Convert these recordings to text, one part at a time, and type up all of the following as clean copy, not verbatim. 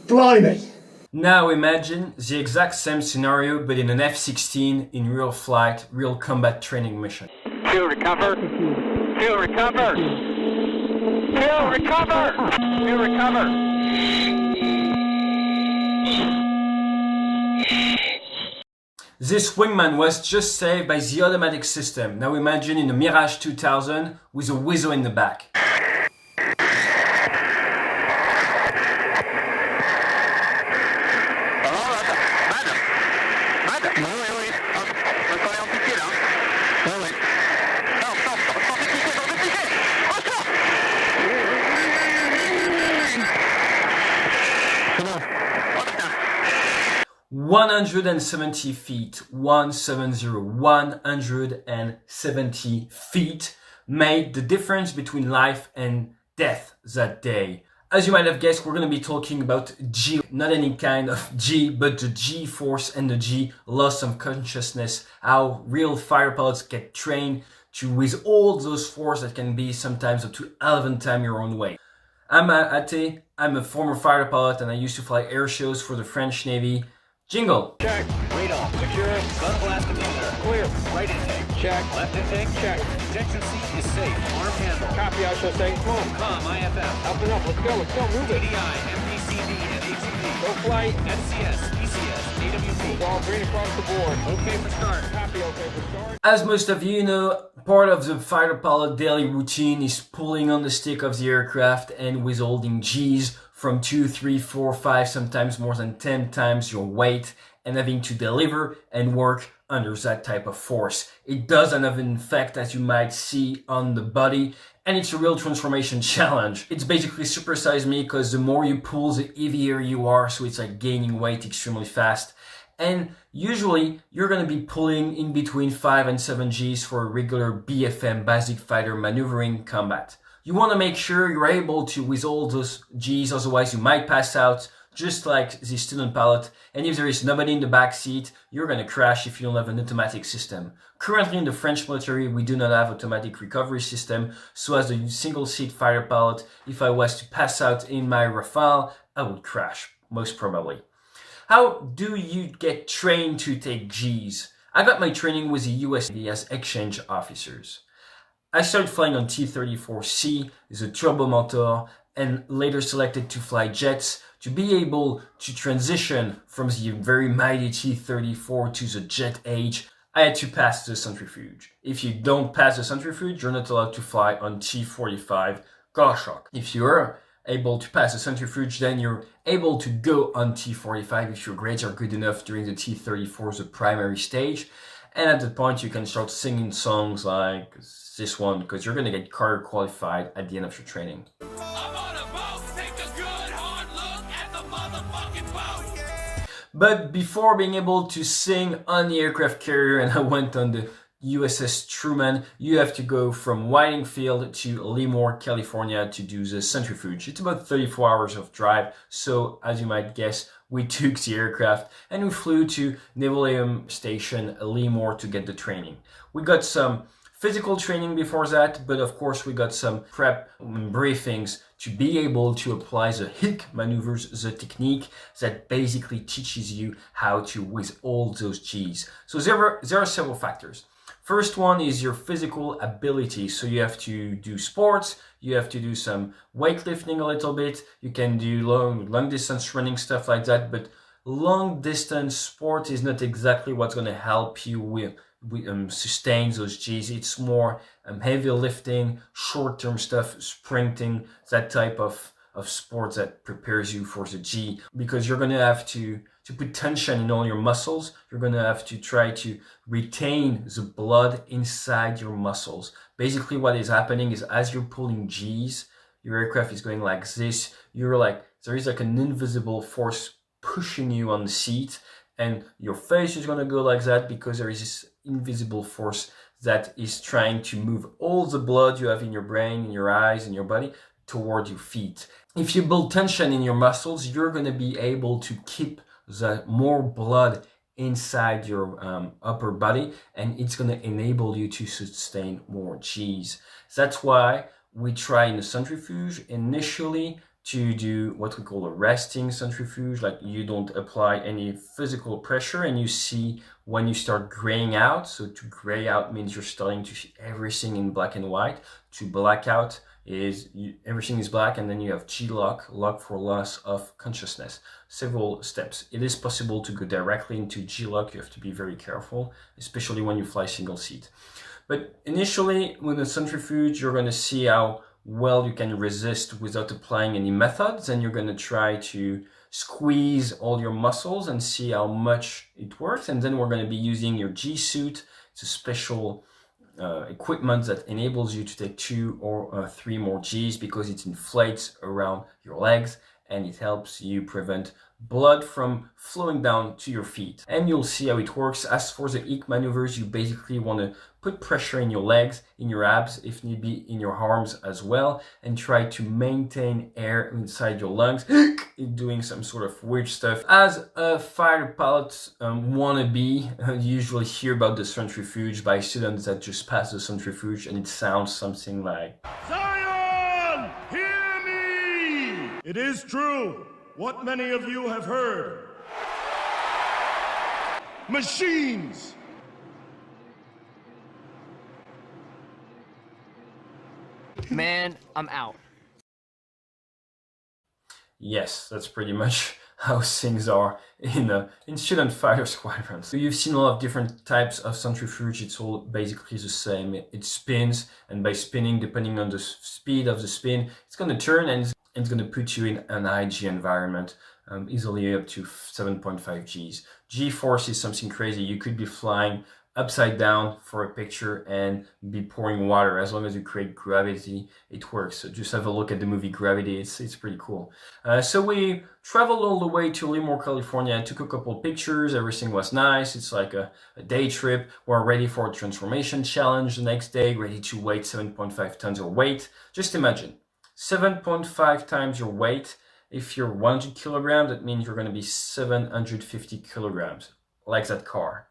Blimey! Now imagine the exact same scenario but in an F-16 in real flight, real combat training mission. Fuel recover. Fuel recover. Fuel recover. Fuel recover. This wingman was just saved by the automatic system. Now imagine in a Mirage 2000 with a whistle in the back. ...170 feet, 170 feet made the difference between life and death that day. As you might have guessed, we're going to be talking about G, not any kind of G, but the G force and the G loss of consciousness, how real fighter pilots get trained to with all those force that can be sometimes up to 11 times your own weight. I'm Ate, I'm a former fighter pilot and I used to fly air shows for the French Navy. Jingle. Check. Radar. Secure. Gun blast diffuser. Clear. Right intake. Check. Left intake. Check. Ejection seat is safe. Arm handle. Copy. I shall say. Move. Com. IFF. Up and up. Let's go. Let's go. Move it. TDI. MDCD and ATP. Go flight. NCS. ECS. AWP. All green across the board. Okay for start. Copy. Okay for start. As most of you know, part of the fighter pilot daily routine is pulling on the stick of the aircraft and withholding G's from 2, 3, 4, 5, sometimes more than 10 times your weight and having to deliver and work under that type of force. It doesn't have an effect as you might see on the body and it's a real transformation challenge. It's basically supersize me because the more you pull, the heavier you are, so it's like gaining weight extremely fast. And usually you're going to be pulling in between 5 and 7 Gs for a regular BFM, basic fighter maneuvering combat. You want to make sure you're able to withhold those Gs, otherwise you might pass out just like the student pilot. And if there is nobody in the back seat, you're going to crash if you don't have an automatic system. Currently in the French military, we do not have automatic recovery system. So as a single seat fighter pilot, if I was to pass out in my Rafale, I would crash, most probably. How do you get trained to take Gs? I got my training with the US Navy as exchange officers. I started flying on T-34C, the turbo motor, and later selected to fly jets. To be able to transition from the very mighty T-34 to the jet age, I had to pass the centrifuge. If you don't pass the centrifuge, you're not allowed to fly on T-45 Goshawk. If you're able to pass the centrifuge, then you're able to go on T-45 if your grades are good enough during the T-34, the primary stage. And at that point, you can start singing songs like this one, because you're going to get carrier qualified at the end of your training. I'm on a boat, take a good hard look at the motherfucking boat. But before being able to sing on the aircraft carrier, and I went on the USS Truman, you have to go from Whiting Field to Lemoore, California to do the centrifuge. It's about 34 hours of drive, so as you might guess, we took the aircraft and we flew to Naval Air Station Lemoore to get the training. We got some physical training before that, but of course we got some prep briefings to be able to apply the HIC maneuvers, the technique that basically teaches you how to withhold those Gs. So there are several factors. First one is your physical ability. So you have to do sports, you have to do some weightlifting a little bit, you can do long distance running, stuff like that, but long distance sport is not exactly what's going to help you with sustain those Gs. It's more heavy lifting, short-term stuff, sprinting, that type of sport that prepares you for the G, because you're going to have to put tension in all your muscles. You're going to have to try to retain the blood inside your muscles. Basically what is happening is as you're pulling Gs, your aircraft is going like this. You're like, there is like an invisible force pushing you on the seat, and your face is going to go like that because there is this invisible force that is trying to move all the blood you have in your brain, in your eyes, in your body toward your feet. If you build tension in your muscles, you're going to be able to keep the more blood inside your upper body, and it's going to enable you to sustain more Gs. That's why we try in the centrifuge initially to do what we call a resting centrifuge, like you don't apply any physical pressure and you see when you start graying out. So to gray out means you're starting to see everything in black and white. To black out is everything is black, and then you have G-lock, lock for loss of consciousness. Several steps. It is possible to go directly into G-lock. You have to be very careful, especially when you fly single seat. But initially, with a centrifuge, you're going to see how well you can resist without applying any methods, and you're going to try to squeeze all your muscles and see how much it works. And then we're going to be using your G-suit. It's a special equipment that enables you to take 2 or 3 more G's because it inflates around your legs and it helps you prevent blood from flowing down to your feet. And you'll see how it works. As for the Eek maneuvers, you basically want to put pressure in your legs, in your abs, if need be in your arms as well, and try to maintain air inside your lungs, doing some sort of weird stuff. As a fighter pilot wannabe, you usually hear about the centrifuge by students that just pass the centrifuge, and it sounds something like, Zion, hear me! It is true, what many of you have heard. Machines! Man, I'm out. yes, that's pretty much how things are in student fighter squadrons. So you've seen a lot of different types of centrifuge. It's all basically the same. It spins, and by spinning, depending on the speed of the spin, it's going to turn and it's going to put you in an IG environment, easily up to 7.5 Gs. G-force is something crazy. You could be flying upside down for a picture and be pouring water. As long as you create gravity, it works. So just have a look at the movie Gravity. It's pretty cool. So we traveled all the way to Lemoore, California, took a couple pictures. Everything was nice. It's like a day trip. We're ready for a transformation challenge the next day, ready to weigh 7.5 tons of weight. Just imagine 7.5 times your weight. If you're 100 kilograms, that means you're going to be 750 kilograms, like that car.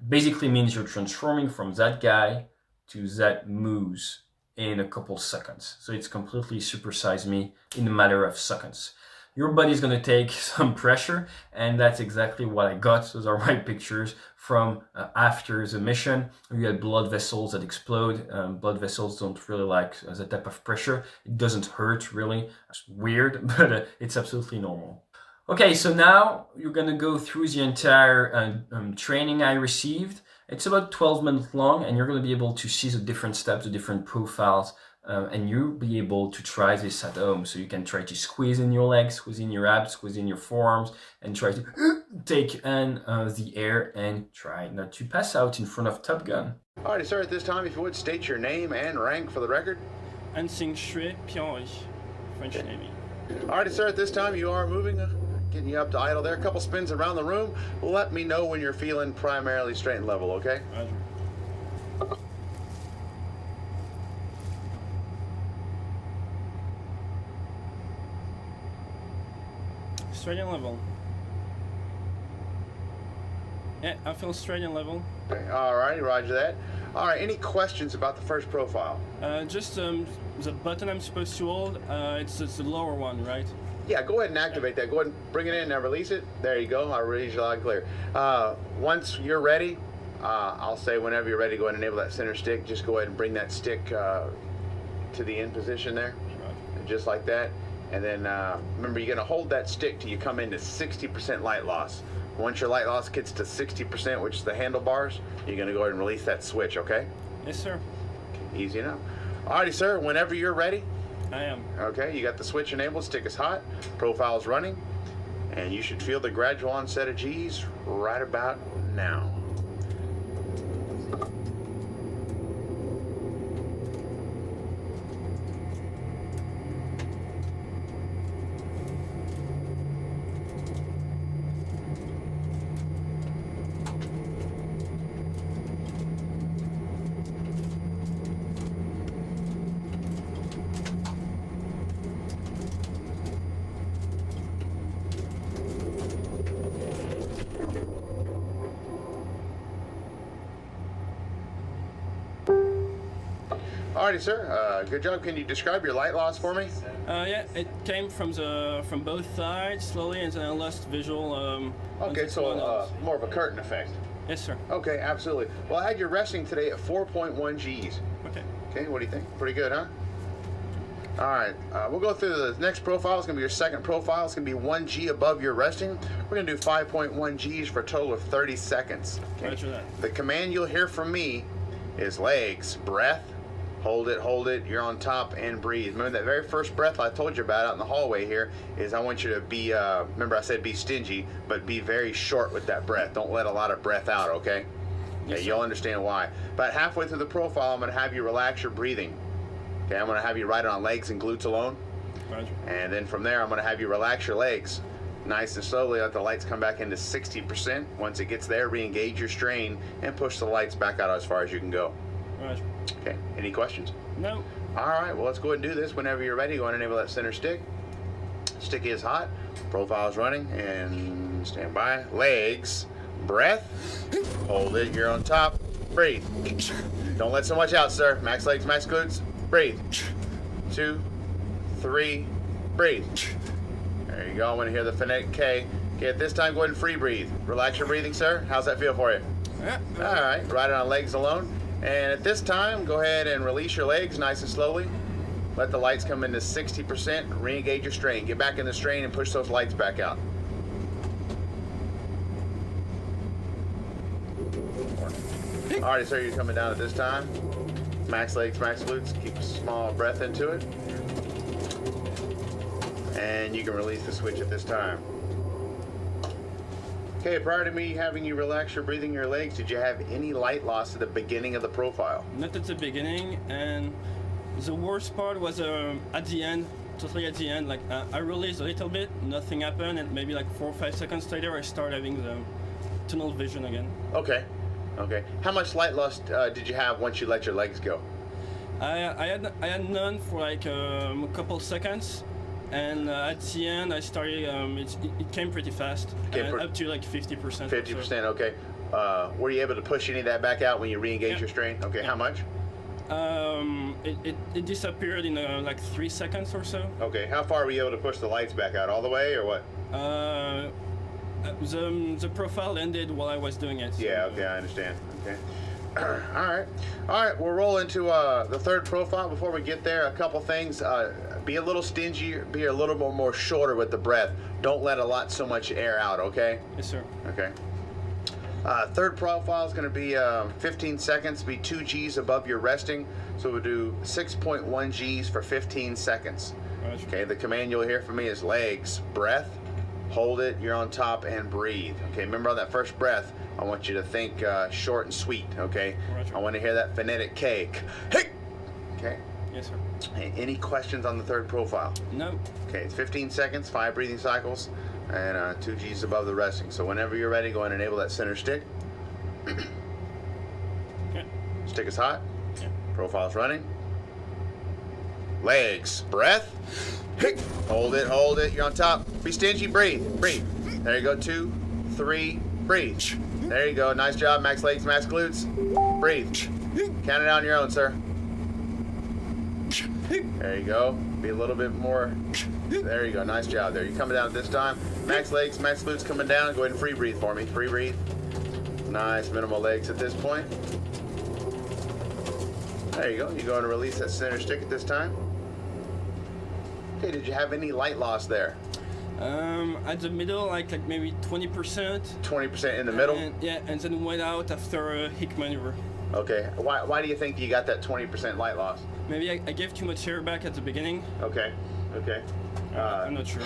Basically means you're transforming from that guy to that moose in a couple seconds. So it's completely supersized me in a matter of seconds. Your body's going to take some pressure, and that's exactly what I got. Those are my pictures from after the mission. We had blood vessels that explode. Blood vessels don't really like that type of pressure. It doesn't hurt really. It's weird, but it's absolutely normal. Okay, so now you're going to go through the entire training I received. It's about 12 minutes long, and you're going to be able to see the different steps, the different profiles, and you'll be able to try this at home. So you can try to squeeze in your legs, squeeze in your abs, squeeze in your forearms, and try to take in the air and try not to pass out in front of Top Gun. Alrighty, sir, at this time, if you would, state your name and rank for the record. Ensign Shui Pianri, French Navy. Alrighty, sir, at this time, you are moving, getting you up to idle there. A couple spins around the room. Let me know when you're feeling primarily straight and level, okay? Roger. Straight and level. Yeah, I feel straight and level. Okay, alrighty, roger that. Alright, any questions about the first profile? Just the button I'm supposed to hold, it's the lower one, right? Yeah, go ahead and activate that. Go ahead and bring it in and release it. There you go. I'll release you loud and clear. Once you're ready, I'll say whenever you're ready, go ahead and enable that center stick. Just go ahead and bring that stick to the in position there. Right. Just like that. And then remember, you're going to hold that stick till you come into 60% light loss. Once your light loss gets to 60%, which is the handlebars, you're going to go ahead and release that switch, okay? Yes, sir. Easy enough. Alrighty, sir. Whenever you're ready. I am. Okay, you got the switch enabled, stick is hot, profile's running, and you should feel the gradual onset of G's right about now. Alrighty, sir. Good job. Can you describe your light loss for me? Yeah, it came from both sides slowly, and then I lost visual. Okay, so more of a curtain effect. Yes, sir. Okay, absolutely. Well, I had you resting today at 4.1 Gs. Okay. Okay, what do you think? Pretty good, huh? All right, we'll go through the next profile. It's going to be your second profile. It's going to be 1 G above your resting. We're going to do 5.1 Gs for a total of 30 seconds. Okay? Roger that. The command you'll hear from me is legs, breath, hold it, you're on top, and breathe. Remember that very first breath I told you about out in the hallway here is I want you to be, remember I said be stingy, but be very short with that breath. Don't let a lot of breath out, okay? Yes, Okay, you'll understand why. About halfway through the profile, I'm going to have you relax your breathing. Okay, I'm going to have you ride it on legs and glutes alone. Roger. And then from there, I'm going to have you relax your legs. Nice and slowly, let the lights come back into 60%. Once it gets there, re-engage your strain and push the lights back out as far as you can go. Roger. Okay, any questions? No. All right, well, let's go ahead and do this. Whenever you're ready, go ahead and enable that center stick. Stick is hot. Profile is running. And stand by. Legs. Breath. Hold it. You're on top. Breathe. Don't let so much out, sir. Max legs, max glutes. Breathe. 2, 3. Breathe. There you go. I want to hear the phonetic K. Okay, at this time, go ahead and free breathe. Relax your breathing, sir. How's that feel for you? Yeah. All right, ride it on legs alone. And at this time, go ahead and release your legs nice and slowly. Let the lights come into 60%. Re-engage your strain. Get back in the strain and push those lights back out. All right, sir, you're coming down at this time. Max legs, max glutes. Keep a small breath into it. And you can release the switch at this time. Okay, prior to me having you relax your breathing, your legs, did you have any light loss at the beginning of the profile? Not at the beginning, and the worst part was at the end, totally at the end. Like I released a little bit, nothing happened, and maybe like 4 or 5 seconds later, I started having the tunnel vision again. Okay, okay. How much light loss did you have once you let your legs go? I had none for like a couple seconds, and at the end I started. It came pretty fast, and up to like 50%. 50%. Okay. Were you able to push any of that back out when you re-engage your strain? Okay. How much? It disappeared in like 3 seconds or so. Okay. How far were you able to push the lights back out? All the way, or what? The profile ended while I was doing it. So, Yeah. Okay. I understand. Okay. All right, we'll roll into the third profile. Before we get there, a couple things. Be a little stingy, be a little bit more shorter with the breath. Don't let so much air out, okay? Yes, sir. Okay. Third profile is going to be 15 seconds, be 2 Gs above your resting. So we'll do 6.1 Gs for 15 seconds. Roger. Okay, the command you'll hear from me is legs, breath, hold it, you're on top, and breathe. Okay, remember on that first breath, I want you to think short and sweet, okay? Roger. I want to hear that phonetic K. Hey! Okay? Yes, sir. Hey, any questions on the third profile? No. Okay, it's 15 seconds, 5 breathing cycles, and 2 Gs above the resting. So whenever you're ready, go ahead and enable that center stick. Okay. Stick is hot. Yeah. Profile's running. Legs, breath. Hold it, you're on top. Be stingy, breathe. There you go, 2, 3, breathe. There you go, nice job, max legs, max glutes. Breathe. Count it on your own, sir. There you go, be a little bit more. There you go, nice job there. You're coming down at this time. Max legs, max glutes coming down. Go ahead and free breathe for me, free breathe. Nice, minimal legs at this point. There you go, you go and release that center stick at this time. Okay, did you have any light loss there? At the middle, like maybe 20%. 20% in the middle? And then went out after a hick maneuver. Okay, why do you think you got that 20% light loss? Maybe I gave too much air back at the beginning. Okay. I'm not sure.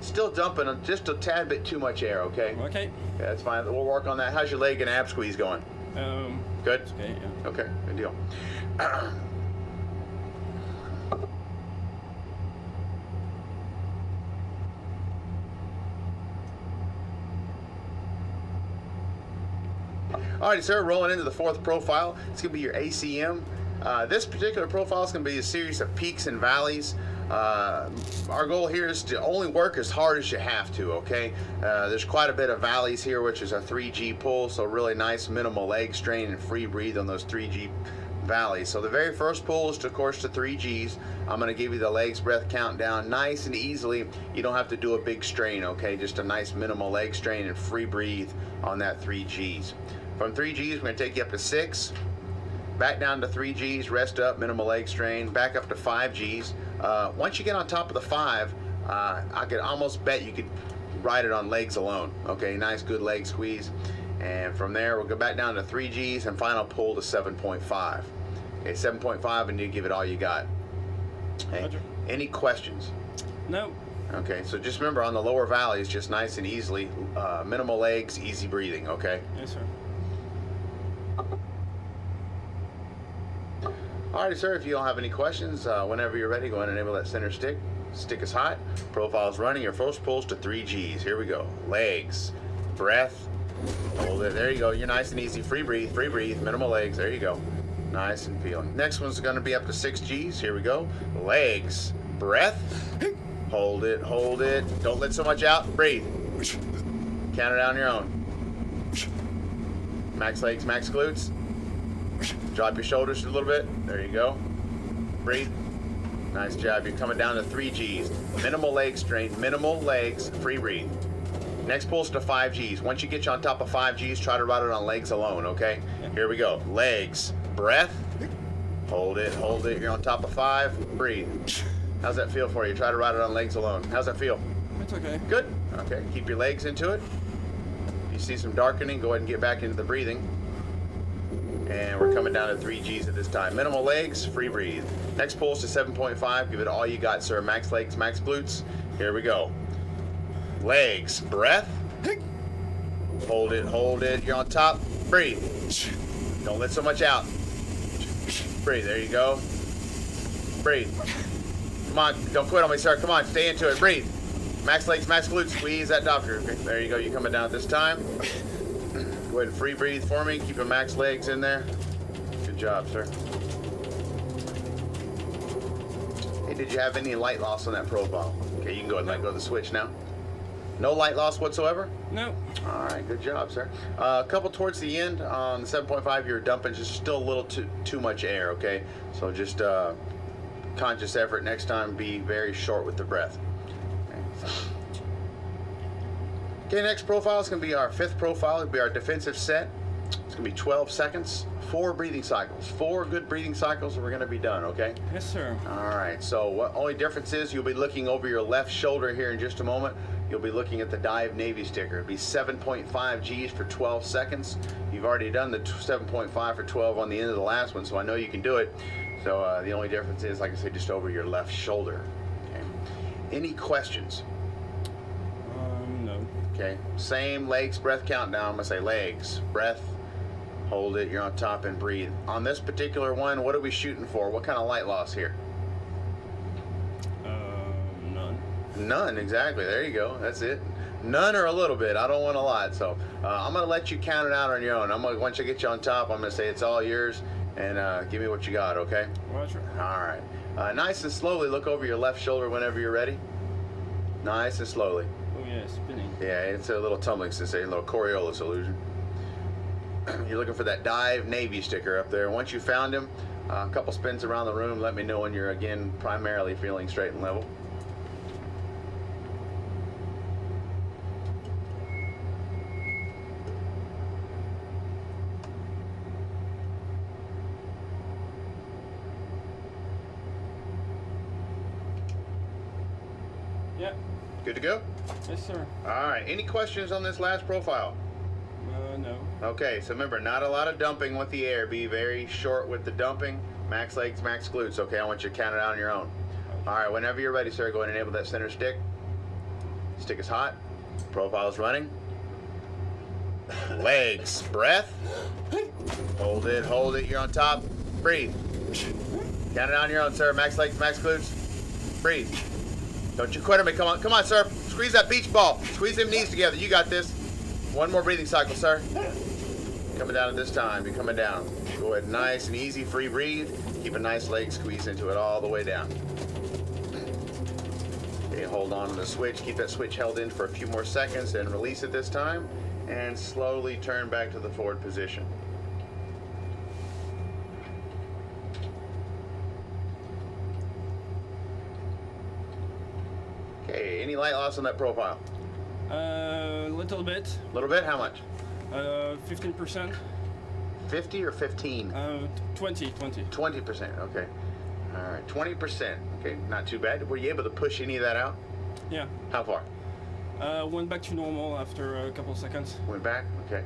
Still dumping just a tad bit too much air, okay? Okay. Yeah, that's fine. We'll work on that. How's your leg and ab squeeze going? Okay, Good? yeah. Okay, good deal. Alright, sir, rolling into the fourth profile. It's going to be your ACM. This particular profile is going to be a series of peaks and valleys. Our goal here is to only work as hard as you have to, okay? There's quite a bit of valleys here, which is a 3G pull, so really nice minimal leg strain and free breathe on those 3G valleys. So the very first pull is, of course, to 3 Gs. I'm going to give you the legs breath countdown nice and easily. You don't have to do a big strain, okay? Just a nice minimal leg strain and free breathe on that 3 Gs. From 3 Gs, we're going to take you up to 6. Back down to 3 Gs, rest up, minimal leg strain. Back up to 5 Gs. Once you get on top of the 5, I could almost bet you could ride it on legs alone. Okay, nice good leg squeeze. And from there, we'll go back down to 3 Gs and final pull to 7.5. Okay, 7.5, and you give it all you got. Okay. Any questions? No. Okay, so just remember on the lower valleys, just nice and easily, minimal legs, easy breathing, okay? Yes, sir. Alrighty, sir, if you don't have any questions, whenever you're ready, go ahead and enable that center stick. Stick is hot, profile's running, your first pulls to 3 Gs. Here we go. Legs, breath, hold it. There you go, you're nice and easy. Free breathe, minimal legs. There you go. Nice and feeling. Next one's going to be up to 6 Gs. Here we go. Legs, breath, hold it, hold it. Don't let so much out. Breathe. Count it out on your own. Max legs, max glutes. Drop your shoulders a little bit. There you go. Breathe. Nice job. You're coming down to 3 Gs. Minimal leg strain, minimal legs, free breathe. Next pulls to 5 Gs. Once you get you on top of 5 Gs, try to ride it on legs alone, okay? Here we go. Legs, breath, hold it, hold it. You're on top of 5, breathe. How's that feel for you? Try to ride it on legs alone. How's that feel? It's okay. Good. Okay, keep your legs into it. If you see some darkening, go ahead and get back into the breathing. And we're coming down to 3 Gs at this time. Minimal legs, free breathe. Next pulse to 7.5. Give it all you got, sir. Max legs, max glutes. Here we go. Legs, breath. Hold it, hold it. You're on top. Breathe. Don't let so much out. Breathe. There you go. Breathe. Come on. Don't quit on me, sir. Come on. Stay into it. Breathe. Max legs, max glutes. Squeeze that doctor. Okay, there you go. You're coming down at this time. Go ahead and free breathe for me. Keep your max legs in there. Good job, sir. Hey, did you have any light loss on that profile? Okay, you can go ahead and let go of the switch now. No light loss whatsoever? No. All right, good job, sir. A couple towards the end on the 7.5, you're dumping just still a little too much air, okay? So just conscious effort next time, be very short with the breath. Okay, next profile is going to be our 5th profile. It'll be our defensive set. It's going to be 12 seconds, 4 breathing cycles. 4 good breathing cycles and we're going to be done, okay? Yes, sir. All right, so what only difference is you'll be looking over your left shoulder here in just a moment. You'll be looking at the dive Navy sticker. It'll be 7.5 Gs for 12 seconds. You've already done the 7.5 for 12 on the end of the last one, so I know you can do it. So the only difference is, like I said, just over your left shoulder. Okay. Any questions? No. Okay, same legs, breath countdown. I'm gonna say legs, breath, hold it, you're on top and breathe. On this particular one, what are we shooting for? What kind of light loss here? None. None, exactly. There you go. That's it. None or a little bit. I don't want a lot. So I'm gonna let you count it out on your own. Once I get you on top, I'm gonna say it's all yours and give me what you got, okay? Roger. All right. Nice and slowly look over your left shoulder whenever you're ready. Nice and slowly. Oh yeah, spinning. Yeah, it's a little tumbling sensation, a little Coriolis illusion. You're looking for that dive Navy sticker up there. Once you found him, a couple spins around the room, let me know when you're again primarily feeling straight and level. Yeah. Good to go? Yes, sir. All right, any questions on this last profile? No. Okay, so remember, not a lot of dumping with the air. Be very short with the dumping. Max legs, max glutes. Okay, I want you to count it out on your own. All right, whenever you're ready, sir, go ahead and enable that center stick. Stick is hot. Profile is running. Legs, breath. Hold it, hold it. You're on top. Breathe. Count it out on your own, sir. Max legs, max glutes. Breathe. Don't you quit on me. Come on, sir. Squeeze that beach ball. Squeeze them knees together. You got this. One more breathing cycle, sir. Coming down at this time. You're coming down. Go ahead, nice and easy, free breathe. Keep a nice leg squeeze into it all the way down. Okay, hold on to the switch. Keep that switch held in for a few more seconds and release it this time. And slowly turn back to the forward position. Okay, any light loss on that profile? A little bit. A little bit? How much? 15%. 50 or 15? 20. 20%, okay. All right, 20%. Okay, not too bad. Were you able to push any of that out? Yeah. How far? Went back to normal after a couple seconds. Went back? Okay.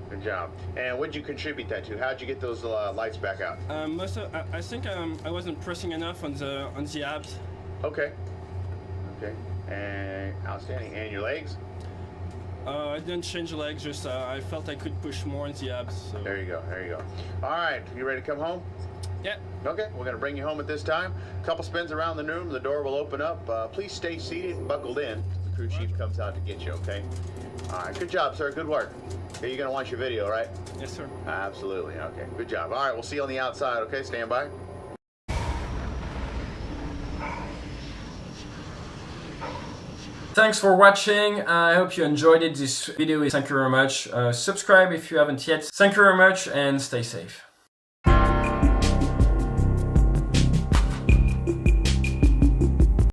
Good job. And what did you contribute that to? How'd you get those lights back out? I think I wasn't pressing enough on the abs. Okay. Okay. And outstanding. And your legs? I didn't change the legs, just I felt I could push more on the abs. So. There you go. There you go. All right. You ready to come home? Yeah. Okay. We're going to bring you home at this time. A couple spins around the room. The door will open up. Please stay seated and buckled in. The crew chief comes out to get you, okay? All right. Good job, sir. Good work. Okay, you're going to watch your video, right? Yes, sir. Absolutely. Okay. Good job. All right. We'll see you on the outside, okay? Stand by. Thanks for watching. I hope you enjoyed it. This video. Thank you very much. Subscribe if you haven't yet. Thank you very much and stay safe.